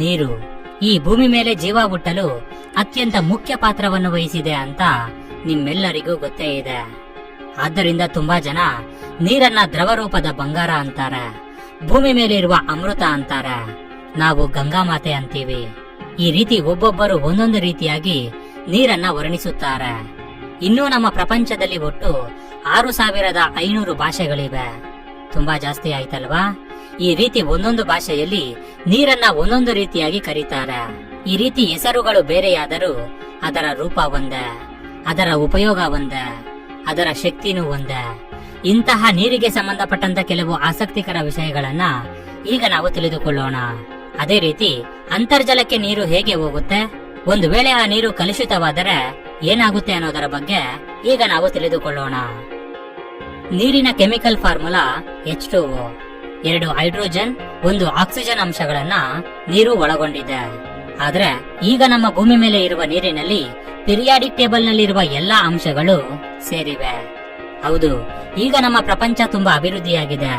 ನೀರು ಈ ಭೂಮಿ ಮೇಲೆ ಜೀವ ಹುಟ್ಟಲು ಅತ್ಯಂತ ಮುಖ್ಯ ಪಾತ್ರವನ್ನು ವಹಿಸಿದೆ ಅಂತ ನಿಮ್ಮೆಲ್ಲರಿಗೂ ಗೊತ್ತೇ ಇದೆ. ಆದ್ದರಿಂದ ತುಂಬಾ ಜನ ನೀರನ್ನ ದ್ರವ ರೂಪದ ಬಂಗಾರ ಅಂತಾರೆ, ಭೂಮಿ ಮೇಲೆ ಇರುವ ಅಮೃತ ಅಂತಾರೆ, ನಾವು ಗಂಗಾ ಮಾತೆ ಅಂತೀವಿ. ಈ ರೀತಿ ಒಬ್ಬೊಬ್ಬರು ಒಂದೊಂದು ರೀತಿಯಾಗಿ ನೀರನ್ನ ವರ್ಣಿಸುತ್ತಾರೆ. ಇನ್ನೂ ನಮ್ಮ ಪ್ರಪಂಚದಲ್ಲಿ ಒಟ್ಟು 6500 ಭಾಷೆಗಳಿವೆ. ತುಂಬಾ ಜಾಸ್ತಿ ಆಯ್ತಲ್ವಾ? ಈ ರೀತಿ ಒಂದೊಂದು ಭಾಷೆಯಲ್ಲಿ ನೀರನ್ನ ಒಂದೊಂದು ರೀತಿಯಾಗಿ ಕರೀತಾರೆ. ಈ ರೀತಿ ಹೆಸರುಗಳು ಬೇರೆಯಾದರೂ ಅದರ ರೂಪ ಒಂದೇ, ಅದರ ಉಪಯೋಗ ಒಂದೇ, ಅದರ ಶಕ್ತಿನೂ ಒಂದೇ. ಇಂತಹ ನೀರಿಗೆ ಸಂಬಂಧಪಟ್ಟಂತ ಕೆಲವು ಆಸಕ್ತಿಕರ ವಿಷಯಗಳನ್ನ ಈಗ ನಾವು ತಿಳಿದುಕೊಳ್ಳೋಣ. ಅದೇ ರೀತಿ ಅಂತರ್ಜಲಕ್ಕೆ ನೀರು ಹೇಗೆ ಹೋಗುತ್ತೆ, ಒಂದು ವೇಳೆ ಆ ನೀರು ಕಲುಷಿತವಾದರೆ ಏನಾಗುತ್ತೆ ಅನ್ನೋದರ ಬಗ್ಗೆ ಈಗ ನಾವು ತಿಳಿದುಕೊಳ್ಳೋಣ. ನೀರಿನ chemical formula H2O. 2 hydrogen 1 oxygen ಅಂಶಗಳನ್ನ ನೀರು ಒಳಗೊಂಡಿದೆ. ಆದ್ರೆ ಈಗ ನಮ್ಮ ಭೂಮಿ ಮೇಲೆ ಇರುವ ನೀರಿನಲ್ಲಿ ಪಿರಿಯಾಡಿಕ್ ಟೇಬಲ್ ನಲ್ಲಿರುವ ಎಲ್ಲಾ ಅಂಶಗಳು ಸೇರಿವೆ. ಹೌದು, ಈಗ ನಮ್ಮ ಪ್ರಪಂಚ ತುಂಬಾ ಅಭಿವೃದ್ಧಿಯಾಗಿದೆ.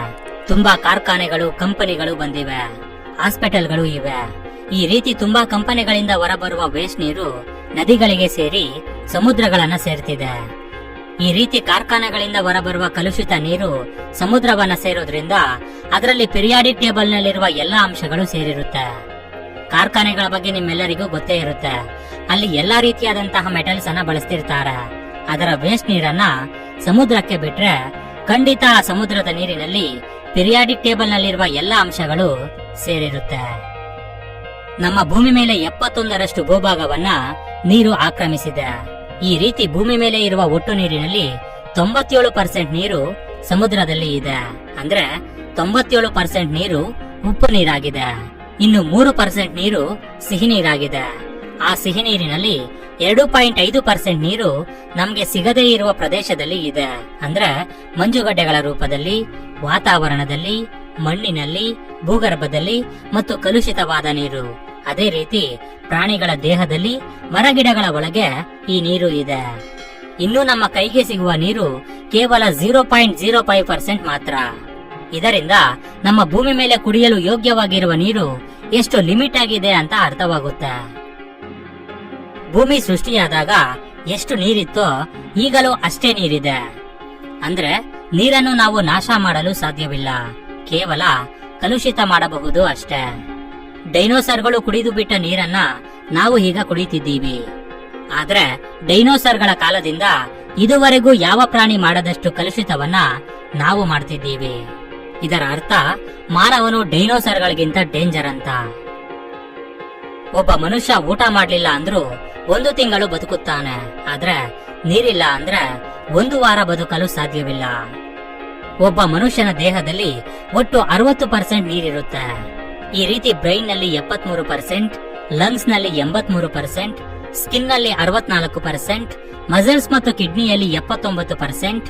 ತುಂಬಾ ಕಾರ್ಖಾನೆಗಳು, ಕಂಪನಿಗಳು ಬಂದಿವೆ, ಹಾಸ್ಪಿಟಲ್ಗಳು ಇವೆ. ಈ ರೀತಿ ತುಂಬಾ ಕಂಪನಿಗಳಿಂದ ಹೊರಬರುವ ವೇಸ್ಟ್ ನೀರು ನದಿಗಳಿಗೆ ಸೇರಿ ಸಮುದ್ರಗಳನ್ನ ಸೇರ್ತಿದೆ. ಈ ರೀತಿ ಕಾರ್ಖಾನೆಗಳಿಂದ ಹೊರಬರುವ ಕಲುಷಿತ ನೀರು ಸಮುದ್ರವನ್ನ ಸೇರೋದ್ರಿಂದ ಅದರಲ್ಲಿ ಪಿರಿಯಾಡಿಕ್ ಟೇಬಲ್ ನಲ್ಲಿರುವ ಎಲ್ಲಾ ಅಂಶಗಳು ಸೇರಿರುತ್ತೆ. ಕಾರ್ಖಾನೆಗಳ ಬಗ್ಗೆ ನಿಮ್ಮೆಲ್ಲರಿಗೂ ಗೊತ್ತೇ ಇರುತ್ತೆ. ಅಲ್ಲಿ ಎಲ್ಲಾ ರೀತಿಯಾದಂತಹ ಮೆಟಲ್ಸ್ ಅನ್ನ ಬಳಸ್ತಿರ್ತಾರೆ. ಅದರ ವೇಸ್ಟ್ ನೀರನ್ನ ಸಮುದ್ರಕ್ಕೆ ಬಿಟ್ರೆ ಖಂಡಿತ ಆ ಸಮುದ್ರದ ನೀರಿನಲ್ಲಿ ಪಿರಿಯಾಡಿಕ್ ಟೇಬಲ್ ನಲ್ಲಿರುವ ಎಲ್ಲಾ ಅಂಶಗಳು ಸೇರಿರುತ್ತೆ. ನಮ್ಮ ಭೂಮಿ ಮೇಲೆ 71% ಭೂಭಾಗವನ್ನ ನೀರು ಆಕ್ರಮಿಸಿದೆ. ಈ ರೀತಿ ಭೂಮಿ ಮೇಲೆ ಇರುವ ಒಟ್ಟು ನೀರಿನಲ್ಲಿ 97% ನೀರು ಸಮುದ್ರದಲ್ಲಿ ಇದೆ. ಅಂದ್ರೆ 97% ನೀರು ಉಪ್ಪು ನೀರಾಗಿದೆ. ಇನ್ನು 3% ನೀರು ಸಿಹಿ ನೀರಾಗಿದೆ. ಆ ಸಿಹಿ ನೀರಿನಲ್ಲಿ 2.5% ನೀರು ನಮ್ಗೆ ಸಿಗದೇ ಇರುವ ಪ್ರದೇಶದಲ್ಲಿ ಇದೆ. ಅಂದ್ರೆ ಮಂಜುಗಡ್ಡೆಗಳ ರೂಪದಲ್ಲಿ, ವಾತಾವರಣದಲ್ಲಿ, ಮಣ್ಣಿನಲ್ಲಿ, ಭೂಗರ್ಭದಲ್ಲಿ ಮತ್ತು ಕಲುಷಿತವಾದ ನೀರು. ಅದೇ ರೀತಿ ಪ್ರಾಣಿಗಳ ದೇಹದಲ್ಲಿ, ಮರಗಿಡಗಳ ಒಳಗೆ ಈ ನೀರು ಇದೆ. ಇನ್ನು ನಮ್ಮ ಕೈಗೆ ಸಿಗುವ ನೀರು ಕೇವಲ 0.05% ಮಾತ್ರ. ಇದರಿಂದ ನಮ್ಮ ಭೂಮಿ ಮೇಲೆ ಕುಡಿಯಲು ಯೋಗ್ಯವಾಗಿರುವ ನೀರು ಎಷ್ಟು ಲಿಮಿಟ್ ಆಗಿದೆ ಅಂತ ಅರ್ಥವಾಗುತ್ತೆ. ಭೂಮಿ ಸೃಷ್ಟಿಯಾದಾಗ ಎಷ್ಟು ನೀರಿತ್ತೋ ಈಗಲೂ ಅಷ್ಟೇ ನೀರಿದೆ. ಅಂದ್ರೆ ನೀರನ್ನು ನಾವು ನಾಶ ಮಾಡಲು ಸಾಧ್ಯವಿಲ್ಲ, ಕೇವಲ ಕಲುಷಿತ ಮಾಡಬಹುದು ಅಷ್ಟೇ. ಡೈನೋಸರ್ಗಳು ಕುಡಿದು ಬಿಟ್ಟ ನೀರನ್ನ ನಾವು ಈಗ ಕುಡಿತಿದ್ದೀವಿ. ಆದ್ರೆ ಡೈನೋಸರ್ಗಳ ಕಾಲದಿಂದ ಇದುವರೆಗೂ ಯಾವ ಪ್ರಾಣಿ ಮಾಡದಷ್ಟು ಕಲುಷಿತವನ್ನ ನಾವು ಮಾಡ್ತಿದ್ದೀವಿ. ಇದರ ಅರ್ಥ ಮಾನವನು ಡೈನೋಸರ್ಗಳಿಗಿಂತ ಡೇಂಜರ್ ಅಂತ. ಒಬ್ಬ ಮನುಷ್ಯ ಊಟ ಮಾಡ್ಲಿಲ್ಲ ಅಂದ್ರೂ 1 ತಿಂಗಳು ಬದುಕುತ್ತಾನೆ. ಆದ್ರೆ ನೀರಿಲ್ಲ ಅಂದ್ರೆ 1 ವಾರ ಬದುಕಲು ಸಾಧ್ಯವಿಲ್ಲ. ಒಬ್ಬ ಮನುಷ್ಯನ ದೇಹದಲ್ಲಿ ಒಟ್ಟು 60% ನೀರಿರುತ್ತೆ. ಈ ರೀತಿ ಬ್ರೈನ್ ನಲ್ಲಿ 73%, ಲಂಗ್ಸ್ ನಲ್ಲಿ 83%, ಸ್ಕಿನ್ ನಲ್ಲಿ 64%, ಮಸಲ್ಸ್ ಮತ್ತು ಕಿಡ್ನಿಯಲ್ಲಿ 79%,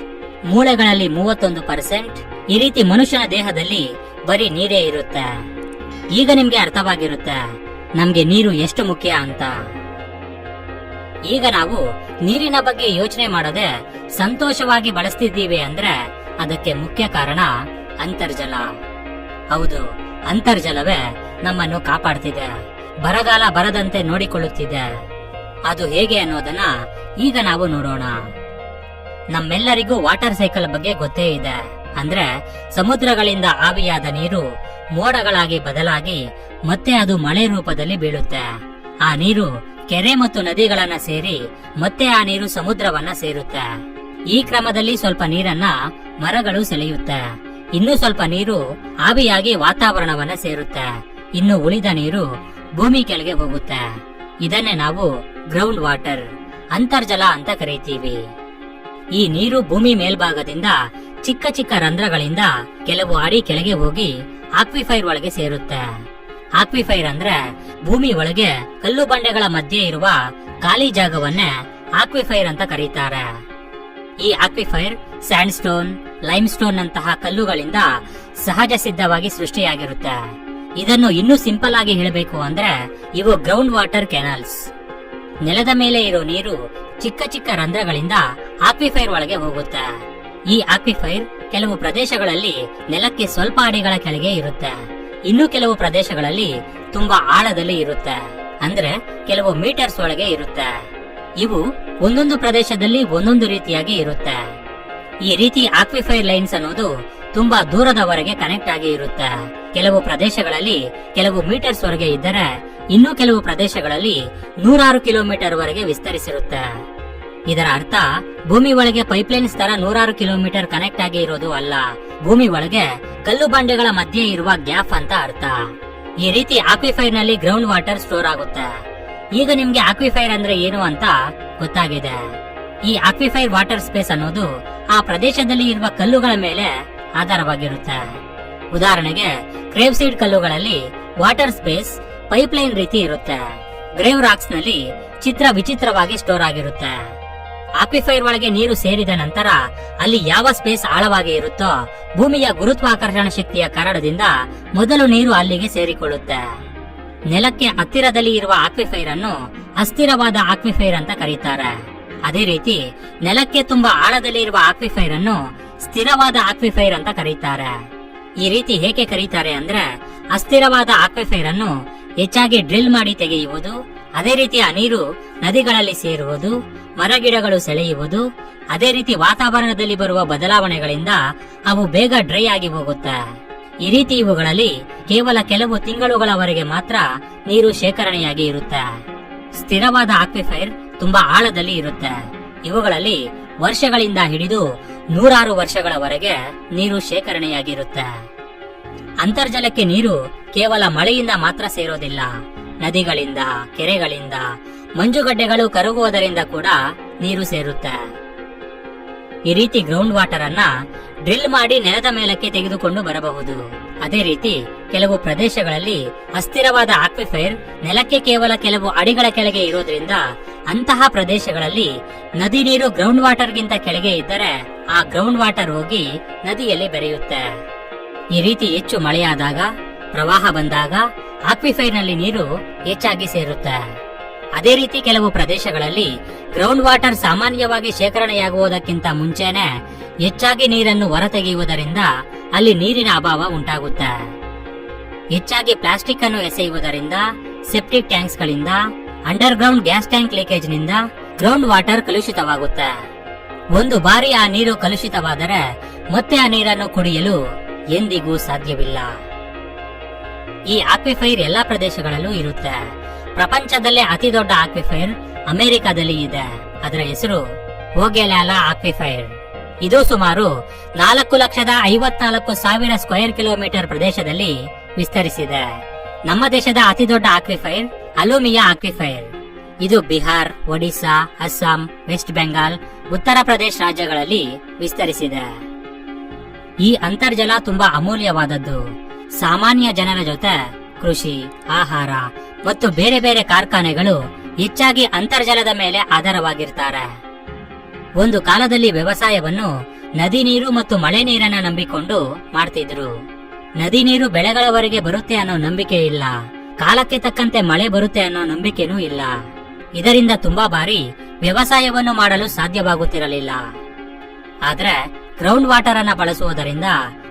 ಮೂಳೆಗಳಲ್ಲಿ 31%. ಈ ರೀತಿ ಮನುಷ್ಯನ ದೇಹದಲ್ಲಿ ಬರೀ ನೀರೇ ಇರುತ್ತೆ. ಈಗ ನಿಮ್ಗೆ ಅರ್ಥವಾಗಿರುತ್ತೆ ನಮ್ಗೆ ನೀರು ಎಷ್ಟು ಮುಖ್ಯ ಅಂತ. ಈಗ ನಾವು ನೀರಿನ ಬಗ್ಗೆ ಯೋಚನೆ ಮಾಡದೆ ಸಂತೋಷವಾಗಿ ಬಳಸ್ತಿದ್ದೀವಿ ಅಂದ್ರೆ ಅದಕ್ಕೆ ಮುಖ್ಯ ಕಾರಣ ಅಂತರ್ಜಲ. ಹೌದು, ಅಂತರ್ಜಲವೇ ನಮ್ಮನ್ನು ಕಾಪಾಡ್ತಿದೆ, ಬರಗಾಲ ಬರದಂತೆ ನೋಡಿಕೊಳ್ಳುತ್ತಿದೆ. ಅದು ಹೇಗೆ ಅನ್ನೋದನ್ನ ಈಗ ನಾವು ನೋಡೋಣ. ನಮ್ಮೆಲ್ಲರಿಗೂ ವಾಟರ್ ಸೈಕಲ್ ಬಗ್ಗೆ ಗೊತ್ತೇ ಇದೆ. ಅಂದ್ರೆ ಸಮುದ್ರಗಳಿಂದ ಆವಿಯಾದ ನೀರು ಮೋಡಗಳಾಗಿ ಬದಲಾಗಿ ಮತ್ತೆ ಅದು ಮಳೆ ರೂಪದಲ್ಲಿ ಬೀಳುತ್ತೆ. ಆ ನೀರು ಕೆರೆ ಮತ್ತು ನದಿಗಳನ್ನ ಸೇರಿ ಮತ್ತೆ ಆ ನೀರು ಸಮುದ್ರವನ್ನ ಸೇರುತ್ತೆ. ಈ ಕ್ರಮದಲ್ಲಿ ಸ್ವಲ್ಪ ನೀರನ್ನ ಮರಗಳು ಸೆಳೆಯುತ್ತೆ. ಇನ್ನು ಸ್ವಲ್ಪ ನೀರು ಆವಿಯಾಗಿ ವಾತಾವರಣವನ್ನ ಸೇರುತ್ತೆ. ಇನ್ನು ಉಳಿದ ನೀರು ಭೂಮಿ ಕೆಳಗೆ ಹೋಗುತ್ತೆ. ಇದನ್ನೇ ನಾವು ಗ್ರೌಂಡ್ ವಾಟರ್, ಅಂತರ್ಜಲ ಅಂತ ಕರೀತೀವಿ. ಈ ನೀರು ಭೂಮಿ ಮೇಲ್ಭಾಗದಿಂದ ಚಿಕ್ಕ ಚಿಕ್ಕ ರಂಧ್ರಗಳಿಂದ ಕೆಲವು ಅಡಿ ಕೆಳಗೆ ಹೋಗಿ ಆಕ್ವಿಫೈರ್ ಒಳಗೆ ಸೇರುತ್ತೆ. ಆಕ್ವಿಫೈರ್ ಅಂದ್ರೆ ಭೂಮಿ ಒಳಗೆ ಕಲ್ಲು ಬಂಡೆಗಳ ಮಧ್ಯೆ ಇರುವ ಖಾಲಿ ಜಾಗವನ್ನೇ ಆಕ್ವಿಫೈರ್ ಅಂತ ಕರೀತಾರೆ. ಈ aquifer and stone, lime stone ನಂತಹ ಕಲ್ಲುಗಳಿಂದ ಸಹಜ ಸಿದ್ಧವಾಗಿ ಸೃಷ್ಟಿಯಾಗಿರುತ್ತೆ. ಇದನ್ನು ಇನ್ನೂ ಸಿಂಪಲ್ ಆಗಿ ಹೇಳಬೇಕು ಅಂದ್ರೆ ಇವು ಗ್ರೌಂಡ್ ವಾಟರ್ ಕೆನಾಲ್ಸ್. ನೆಲದ ಮೇಲೆ ಇರೋ ನೀರು ಚಿಕ್ಕ ಚಿಕ್ಕ ರಂಧ್ರಗಳಿಂದ ಆಕ್ವಿಫೈರ್ ಒಳಗೆ ಹೋಗುತ್ತೆ. ಈ ಆಕ್ವಿಫೈರ್ ಕೆಲವು ಪ್ರದೇಶಗಳಲ್ಲಿ ನೆಲಕ್ಕೆ ಸ್ವಲ್ಪ ಅಡಿಗಳ ಕೆಳಗೆ ಇರುತ್ತೆ. ಇನ್ನು ಕೆಲವು ಪ್ರದೇಶಗಳಲ್ಲಿ ತುಂಬಾ ಆಳದಲ್ಲಿ ಇರುತ್ತೆ, ಅಂದ್ರೆ ಕೆಲವು ಮೀಟರ್ಸ್ ಒಳಗೆ ಇರುತ್ತೆ. ಇವು ಒಂದೊಂದು ಪ್ರದೇಶದಲ್ಲಿ ಒಂದೊಂದು ರೀತಿಯಾಗಿ ಇರುತ್ತೆ. ಈ ರೀತಿ ಆಕ್ವಿಫೈರ್ ಲೈನ್ಸ್ ಅನ್ನೋದು ತುಂಬಾ ದೂರದವರೆಗೆ ಕನೆಕ್ಟ್ ಆಗಿ ಇರುತ್ತೆ. ಕೆಲವು ಪ್ರದೇಶಗಳಲ್ಲಿ ಕೆಲವು ಮೀಟರ್ಸ್ ವರೆಗೆ ಇದ್ದರೆ, ಇನ್ನು ಕೆಲವು ಪ್ರದೇಶಗಳಲ್ಲಿ 100 ಕಿಲೋಮೀಟರ್ ವರೆಗೆ ವಿಸ್ತರಿಸಿರುತ್ತೆ. ಇದರ ಅರ್ಥ ಭೂಮಿ ಒಳಗೆ ಪೈಪ್ಲೈನ್ಸ್ ತರ 100 ಕಿಲೋಮೀಟರ್ ಕನೆಕ್ಟ್ ಆಗಿ ಇರೋದು ಅಲ್ಲ, ಭೂಮಿ ಒಳಗೆ ಕಲ್ಲು ಬಂಡೆಗಳ ಮಧ್ಯೆ ಇರುವ ಗ್ಯಾಪ್ ಅಂತ ಅರ್ಥ. ಈ ರೀತಿ ಆಕ್ವಿಫೈರ್ ನಲ್ಲಿ ಗ್ರೌಂಡ್ ವಾಟರ್ ಸ್ಟೋರ್ ಆಗುತ್ತೆ. ಈಗ ನಿಮ್ಗೆ ಆಕ್ವಿಫೈರ್ ಅಂದ್ರೆ ಏನು ಅಂತ ಗೊತ್ತಾಗಿದೆ. ಈ ಆಕ್ವಿಫೈರ್ ವಾಟರ್ ಸ್ಪೇಸ್ ಅನ್ನೋದು ಆ ಪ್ರದೇಶದಲ್ಲಿ ಇರುವ ಕಲ್ಲುಗಳ ಮೇಲೆ ಆಧಾರವಾಗಿರುತ್ತೆ. ಉದಾಹರಣೆಗೆ ಕ್ರೇವ್ ಸೀಡ್ ಕಲ್ಲುಗಳಲ್ಲಿ ವಾಟರ್ ಸ್ಪೇಸ್ ಪೈಪ್ಲೈನ್ ರೀತಿ ಇರುತ್ತೆ. ಗ್ರೇವ್ ರಾಕ್ಸ್ ನಲ್ಲಿ ಚಿತ್ರ ವಿಚಿತ್ರವಾಗಿ ಸ್ಟೋರ್ ಆಗಿರುತ್ತೆ. ಆಕ್ವಿಫೈರ್ ಒಳಗೆ ನೀರು ಸೇರಿದ ನಂತರ ಅಲ್ಲಿ ಯಾವ ಸ್ಪೇಸ್ ಆಳವಾಗಿ ಇರುತ್ತೋ, ಭೂಮಿಯ ಗುರುತ್ವಾಕರ್ಷಣ ಶಕ್ತಿಯ ಕಾರಣದಿಂದ ಮೊದಲು ನೀರು ಅಲ್ಲಿಗೆ ಸೇರಿಕೊಳ್ಳುತ್ತೆ. ನೆಲಕ್ಕೆ ಹತ್ತಿರದಲ್ಲಿ ಇರುವ ಆಕ್ವಿಫೈರ್ ಅನ್ನು ಅಸ್ಥಿರವಾದ ಆಕ್ವಿಫೈರ್ ಅಂತ ಕರೀತಾರೆ. ಅದೇ ರೀತಿ ನೆಲಕ್ಕೆ ತುಂಬಾ ಆಳದಲ್ಲಿ ಇರುವ ಆಕ್ವಿಫೈರ್ ಅನ್ನು ಸ್ಥಿರವಾದ ಆಕ್ವಿಫೈರ್ ಅಂತ ಕರೀತಾರೆ. ಈ ರೀತಿ ಹೇಗೆ ಕರೀತಾರೆ ಅಂದ್ರೆ, ಅಸ್ಥಿರವಾದ ಆಕ್ವಿಫೈರ್ ಅನ್ನು ಹೆಚ್ಚಾಗಿ ಡ್ರಿಲ್ ಮಾಡಿ ತೆಗೆಯುವುದು, ಅದೇ ರೀತಿ ಆ ನೀರು ನದಿಗಳಲ್ಲಿ ಸೇರುವುದು, ಮರಗಿಡಗಳು ಸೆಳೆಯುವುದು, ಅದೇ ರೀತಿ ವಾತಾವರಣದಲ್ಲಿ ಬರುವ ಬದಲಾವಣೆಗಳಿಂದ ಅವು ಬೇಗ ಡ್ರೈ ಆಗಿ ಹೋಗುತ್ತೆ. ಈ ರೀತಿ ಇವುಗಳಲ್ಲಿ ಕೇವಲ ಕೆಲವು ತಿಂಗಳುಗಳವರೆಗೆ ಮಾತ್ರ ನೀರು ಶೇಖರಣೆಯಾಗಿ ಇರುತ್ತೆ. ಸ್ಥಿರವಾದ ಆಕ್ವಿಫೈರ್ ತುಂಬಾ ಆಳದಲ್ಲಿ ಇರುತ್ತೆ. ಇವುಗಳಲ್ಲಿ ವರ್ಷಗಳಿಂದ ಹಿಡಿದು 100 ವರ್ಷಗಳವರೆಗೆ ನೀರು ಶೇಖರಣೆಯಾಗಿರುತ್ತೆ. ಅಂತರ್ಜಲಕ್ಕೆ ನೀರು ಕೇವಲ ಮಳೆಯಿಂದ ಮಾತ್ರ ಸೇರೋದಿಲ್ಲ, ನದಿಗಳಿಂದ, ಕೆರೆಗಳಿಂದ, ಮಂಜುಗಡ್ಡೆಗಳು ಕರಗುವುದರಿಂದ ಕೂಡ ನೀರು ಸೇರುತ್ತೆ. ಈ ರೀತಿ ಗ್ರೌಂಡ್ ವಾಟರ್ ಅನ್ನ ಡ್ರಿಲ್ ಮಾಡಿ ನೆಲದ ಮೇಲಕ್ಕೆ ತೆಗೆದುಕೊಂಡು ಬರಬಹುದು. ಅದೇ ರೀತಿ ಕೆಲವು ಪ್ರದೇಶಗಳಲ್ಲಿ ಅಸ್ಥಿರವಾದ ಆಕ್ವಿಫೈರ್ ನೆಲಕ್ಕೆ ಕೇವಲ ಕೆಲವು ಅಡಿಗಳ ಕೆಳಗೆ ಇರೋದ್ರಿಂದ ಅಂತಹ ಪ್ರದೇಶಗಳಲ್ಲಿ ನದಿ ನೀರು ಗ್ರೌಂಡ್ ವಾಟರ್ ಗಿಂತ ಕೆಳಗೆ ಇದ್ದರೆ ಆ ಗ್ರೌಂಡ್ ವಾಟರ್ ಹೋಗಿ ನದಿಯಲ್ಲಿ ಬೆರೆಯುತ್ತೆ. ಈ ರೀತಿ ಹೆಚ್ಚು ಮಳೆಯಾದಾಗ, ಪ್ರವಾಹ ಬಂದಾಗ ಆಕ್ವಿಫೈರ್ ನಲ್ಲಿ ನೀರು ಹೆಚ್ಚಾಗಿ ಸೇರುತ್ತೆ. ಅದೇ ರೀತಿ ಕೆಲವು ಪ್ರದೇಶಗಳಲ್ಲಿ ಗ್ರೌಂಡ್ ವಾಟರ್ ಸಾಮಾನ್ಯವಾಗಿ ಶೇಖರಣೆಯಾಗುವುದಕ್ಕಿಂತ ಮುಂಚೆನೆ ಹೆಚ್ಚಾಗಿ ನೀರನ್ನು ಹೊರತೆಗೆಯುವುದರಿಂದ ಅಲ್ಲಿ ನೀರಿನ ಅಭಾವ ಉಂಟಾಗುತ್ತೆ. ಹೆಚ್ಚಾಗಿ ಪ್ಲಾಸ್ಟಿಕ್ ಅನ್ನು ಎಸೆಯುವುದರಿಂದ, ಸೆಪ್ಟಿಕ್ ಟ್ಯಾಂಕ್ಸ್ ಗಳಿಂದ, under ground gas tank leakage ನಿಂದ ಗ್ರೌಂಡ್ ವಾಟರ್ ಕಲುಷಿತವಾಗುತ್ತೆ. ಒಂದು ಬಾರಿ ಆ ನೀರು ಕಲುಷಿತವಾದರೆ ಮತ್ತೆ ಆ ನೀರನ್ನು ಕುಡಿಯಲು ಎಂದಿಗೂ ಸಾಧ್ಯವಿಲ್ಲ. ಈ ಆಕ್ವಿಫೈರ್ ಎಲ್ಲಾ ಪ್ರದೇಶಗಳಲ್ಲೂ ಇರುತ್ತೆ. ಪ್ರಪಂಚದಲ್ಲೇ ಅತಿ ದೊಡ್ಡ ಆಕ್ವಿಫೈರ್ ಅಮೆರಿಕದಲ್ಲಿ ಇದೆ. ಅದರ ಹೆಸರು ಹೋಗೆಲಾಲಾ ಆಕ್ವಿಫೈರ್. ಇದು ಸುಮಾರು 4,54,000 ಸ್ಕ್ವೇರ್ ಕಿಲೋಮೀಟರ್ ಪ್ರದೇಶದಲ್ಲಿ ವಿಸ್ತರಿಸಿದೆ. ನಮ್ಮ ದೇಶದ ಅತಿ ದೊಡ್ಡ ಆಕ್ವಿಫೈರ್ ಅಲುಮಿಯಾ ಆಕ್ವಿಫೈರ್. ಇದು ಬಿಹಾರ್, ಒಡಿಶಾ, ಅಸ್ಸಾಂ, ವೆಸ್ಟ್ ಬೆಂಗಾಲ್, ಉತ್ತರ ಪ್ರದೇಶ ರಾಜ್ಯಗಳಲ್ಲಿ ವಿಸ್ತರಿಸಿದೆ. ಈ ಅಂತರ್ಜಲ ತುಂಬಾ ಅಮೂಲ್ಯವಾದದ್ದು. ಸಾಮಾನ್ಯ ಜನರ ಜೊತೆ ಕೃಷಿ, ಆಹಾರ ಮತ್ತು ಬೇರೆ ಬೇರೆ ಕಾರ್ಖಾನೆಗಳು ಹೆಚ್ಚಾಗಿ ಅಂತರ್ಜಲದ ಮೇಲೆ ಆಧಾರವಾಗಿರ್ತಾರೆ. ಒಂದು ಕಾಲದಲ್ಲಿ ವ್ಯವಸಾಯವನ್ನು ನದಿ ನೀರು ಮತ್ತು ಮಳೆ ನೀರನ್ನ ನಂಬಿಕೊಂಡು ಮಾಡ್ತಿದ್ರು. ನದಿ ನೀರು ಬೆಳೆಗಳವರೆಗೆ ಬರುತ್ತೆ ಅನ್ನೋ ನಂಬಿಕೆ ಇಲ್ಲ, ಕಾಲಕ್ಕೆ ತಕ್ಕಂತೆ ಮಳೆ ಬರುತ್ತೆ ಅನ್ನೋ ನಂಬಿಕೆನೂ ಇಲ್ಲ. ಇದರಿಂದ ತುಂಬಾ ಬಾರಿ ವ್ಯವಸಾಯವನ್ನು ಮಾಡಲು ಸಾಧ್ಯವಾಗುತ್ತಿರಲಿಲ್ಲ. ಆದ್ರೆ ಗ್ರೌಂಡ್ ವಾಟರ್ ಅನ್ನ ಬಳಸುವುದರಿಂದ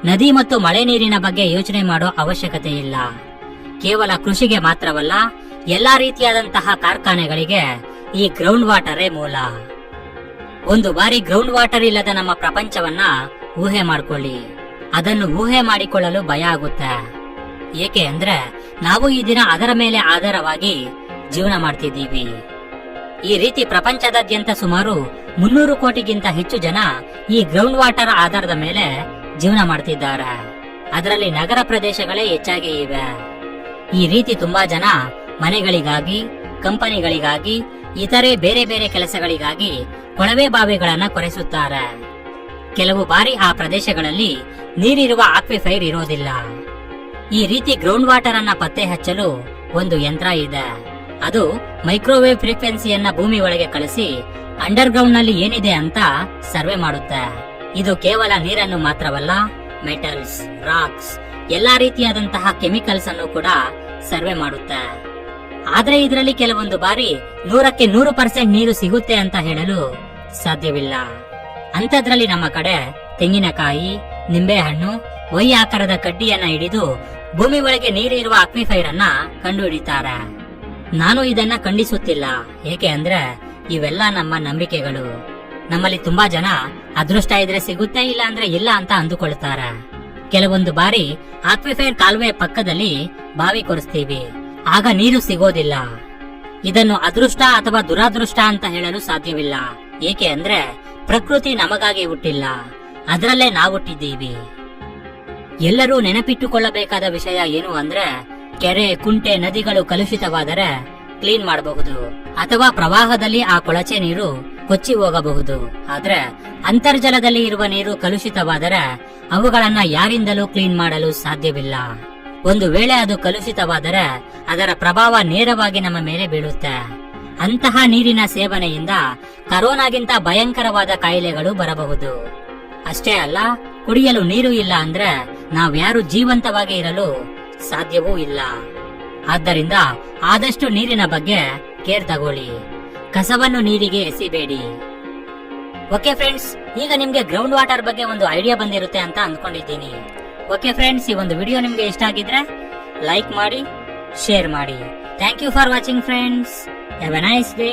ನದಿ ಮತ್ತು ಮಳೆ ನೀರಿನ ಬಗ್ಗೆ ಯೋಚನೆ ಮಾಡೋ ಅವಶ್ಯಕತೆ ಇಲ್ಲ. ಕೇವಲ ಕೃಷಿಗೆ ಮಾತ್ರವಲ್ಲ, ಎಲ್ಲಾ ರೀತಿಯಾದಂತಹ ಕಾರ್ಖಾನೆಗಳಿಗೆ ಈ ಗ್ರೌಂಡ್ ವಾಟರೇ ಮೂಲ. ಒಂದು ಬಾರಿ ಗ್ರೌಂಡ್ ವಾಟರ್ ಇಲ್ಲದ ನಮ್ಮ ಪ್ರಪಂಚವನ್ನ ಊಹೆ ಮಾಡ್ಕೊಳ್ಳಿ. ಅದನ್ನು ಊಹೆ ಮಾಡಿಕೊಳ್ಳಲು ಭಯ ಆಗುತ್ತೆ. ಏಕೆ ಅಂದ್ರೆ ನಾವು ಈ ದಿನ ಅದರ ಮೇಲೆ ಆಧಾರವಾಗಿ ಜೀವನ ಮಾಡ್ತಿದ್ದೀವಿ. ಈ ರೀತಿ ಪ್ರಪಂಚದಾದ್ಯಂತ ಸುಮಾರು 300 ಕೋಟಿಗಿಂತ ಹೆಚ್ಚು ಜನ ಈ ಗ್ರೌಂಡ್ ವಾಟರ್ ಆಧಾರದ ಮೇಲೆ ಜೀವನ ಮಾಡ್ತಿದ್ದಾರೆ. ಅದರಲ್ಲಿ ನಗರ ಪ್ರದೇಶಗಳೇ ಹೆಚ್ಚಾಗಿ ಇವೆ. ಈ ರೀತಿ ತುಂಬಾ ಜನ ಮನೆಗಳಿಗಾಗಿ, ಕಂಪನಿಗಳಿಗಾಗಿ, ಇತರೆ ಬೇರೆ ಬೇರೆ ಕೆಲಸಗಳಿಗಾಗಿ ಕೊಳವೆ ಬಾವಿಗಳನ್ನ ಕೊರೆಸುತ್ತಾರೆ. ಕೆಲವು ಬಾರಿ ಆ ಪ್ರದೇಶಗಳಲ್ಲಿ ನೀರಿರುವ ಆಕ್ವಿಫೈರ್ ಇರೋದಿಲ್ಲ. ಈ ರೀತಿ ಗ್ರೌಂಡ್ ವಾಟರ್ ಅನ್ನ ಪತ್ತೆ ಹಚ್ಚಲು ಒಂದು ಯಂತ್ರ ಇದೆ. ಅದು ಮೈಕ್ರೋವೇವ್ ಫ್ರೀಕ್ವೆನ್ಸಿಯನ್ನ ಭೂಮಿ ಒಳಗೆ ಕಳಿಸಿ ಅಂಡರ್ ಗ್ರೌಂಡ್ ನಲ್ಲಿ ಏನಿದೆ ಅಂತ ಸರ್ವೆ ಮಾಡುತ್ತೆ. ಇದು ಕೇವಲ ನೀರನ್ನು ಮಾತ್ರವಲ್ಲ, ಮೆಟಲ್ಸ್, ರಾಕ್ಸ್, ಎಲ್ಲಾ ರೀತಿಯಾದಂತಹ ಕೆಮಿಕಲ್ಸ್ ಅನ್ನು ಕೂಡ ಸರ್ವೆ ಮಾಡುತ್ತೆ. ಆದ್ರೆ ಇದರಲ್ಲಿ ಕೆಲವೊಂದು ಬಾರಿ 100ಕ್ಕೆ 100% ನೀರು ಸಿಗುತ್ತೆ ಅಂತ ಹೇಳಲು ಸಾಧ್ಯವಿಲ್ಲ. ಅಂತದ್ರಲ್ಲಿ ನಮ್ಮ ಕಡೆ ತೆಂಗಿನಕಾಯಿ, ನಿಂಬೆಹಣ್ಣು, ವೈ ಆಕಾರದ ಕಡ್ಡಿಯನ್ನ ಹಿಡಿದು ಭೂಮಿ ಒಳಗೆ ನೀರಿರುವ ಅಕ್ವಿಫೈರ್ ಅನ್ನ ಕಂಡುಹಿಡಿತಾರೆ. ನಾನು ಇದನ್ನ ಖಂಡಿಸುತ್ತಿಲ್ಲ, ಏಕೆ ಅಂದ್ರೆ ಇವೆಲ್ಲ ನಮ್ಮ ನಂಬಿಕೆಗಳು. ನಮ್ಮಲ್ಲಿ ತುಂಬಾ ಜನ ಅದೃಷ್ಟ ಇದ್ರೆ ಸಿಗುತ್ತೆ, ಇಲ್ಲ ಅಂದ್ರೆ ಇಲ್ಲ ಅಂತ ಅಂದುಕೊಳ್ತಾರೆ. ಕೆಲವೊಂದು ಬಾರಿ ಆಕ್ವಿಫೈರ್ ಕಾಲುವೆ ಪಕ್ಕದಲ್ಲಿ ಬಾವಿ ಕೊರೆಸ್ತೀವಿ, ಆಗ ನೀರು ಸಿಗೋದಿಲ್ಲ. ಇದನ್ನು ಅದೃಷ್ಟ ಅಥವಾ ದುರಾದೃಷ್ಟ ಅಂತ ಹೇಳಲು ಸಾಧ್ಯವಿಲ್ಲ, ಏಕೆ ಅಂದ್ರೆ ಪ್ರಕೃತಿ ನಮಗಾಗಿ ಹುಟ್ಟಿಲ್ಲ, ಅದರಲ್ಲೇ ನಾವು ಹುಟ್ಟಿದ್ದೀವಿ. ಎಲ್ಲರೂ ನೆನಪಿಟ್ಟುಕೊಳ್ಳಬೇಕಾದ ವಿಷಯ ಏನು ಅಂದ್ರೆ, ಕೆರೆ, ಕುಂಟೆ, ನದಿಗಳು ಕಲುಷಿತವಾದರೆ ಕ್ಲೀನ್ ಮಾಡಬಹುದು, ಅಥವಾ ಪ್ರವಾಹದಲ್ಲಿ ಆ ಕೊಳಚೆ ನೀರು ಕೊಚ್ಚಿ ಹೋಗಬಹುದು. ಆದ್ರೆ ಅಂತರ್ಜಲದಲ್ಲಿ ಇರುವ ನೀರು ಕಲುಷಿತವಾದರೆ ಅವುಗಳನ್ನ ಯಾರಿಂದಲೂ ಕ್ಲೀನ್ ಮಾಡಲು ಸಾಧ್ಯವಿಲ್ಲ. ಒಂದು ವೇಳೆ ಅದು ಕಲುಷಿತವಾದರೆ ಅದರ ಪ್ರಭಾವ ನೇರವಾಗಿ ನಮ್ಮ ಮೇಲೆ ಬೀಳುತ್ತೆ. ಅಂತಹ ನೀರಿನ ಸೇವನೆಯಿಂದ ಕರೋನಾಗಿಂತ ಭಯಂಕರವಾದ ಕಾಯಿಲೆಗಳು ಬರಬಹುದು. ಅಷ್ಟೇ ಅಲ್ಲ, ಕುಡಿಯಲು ನೀರು ಇಲ್ಲ ಅಂದ್ರೆ ನಾವ್ಯಾರು ಜೀವಂತವಾಗಿ ಇರಲು ಸಾಧ್ಯವೂ ಇಲ್ಲ. ಆದ್ದರಿಂದ ಆದಷ್ಟು ನೀರಿನ ಬಗ್ಗೆ ಕೇರ್ ತಗೊಳ್ಳಿ, ಕಸವನ್ನು ನೀರಿಗೆ ಎಸಿಬೇಡಿ. ಓಕೆ ಫ್ರೆಂಡ್ಸ್, ಈಗ ನಿಮ್ಗೆ ಗ್ರೌಂಡ್ ವಾಟರ್ ಬಗ್ಗೆ ಒಂದು ಐಡಿಯಾ ಬಂದಿರುತ್ತೆ ಅಂತ ಅಂದ್ಕೊಂಡಿದ್ದೀನಿ. ಓಕೆ ಫ್ರೆಂಡ್ಸ್, ಈ ಒಂದು ವಿಡಿಯೋ ನಿಮ್ಗೆ ಇಷ್ಟ ಆಗಿದ್ರೆ ಲೈಕ್ ಮಾಡಿ, ಶೇರ್ ಮಾಡಿ. Thank you for watching friends. Have a nice day.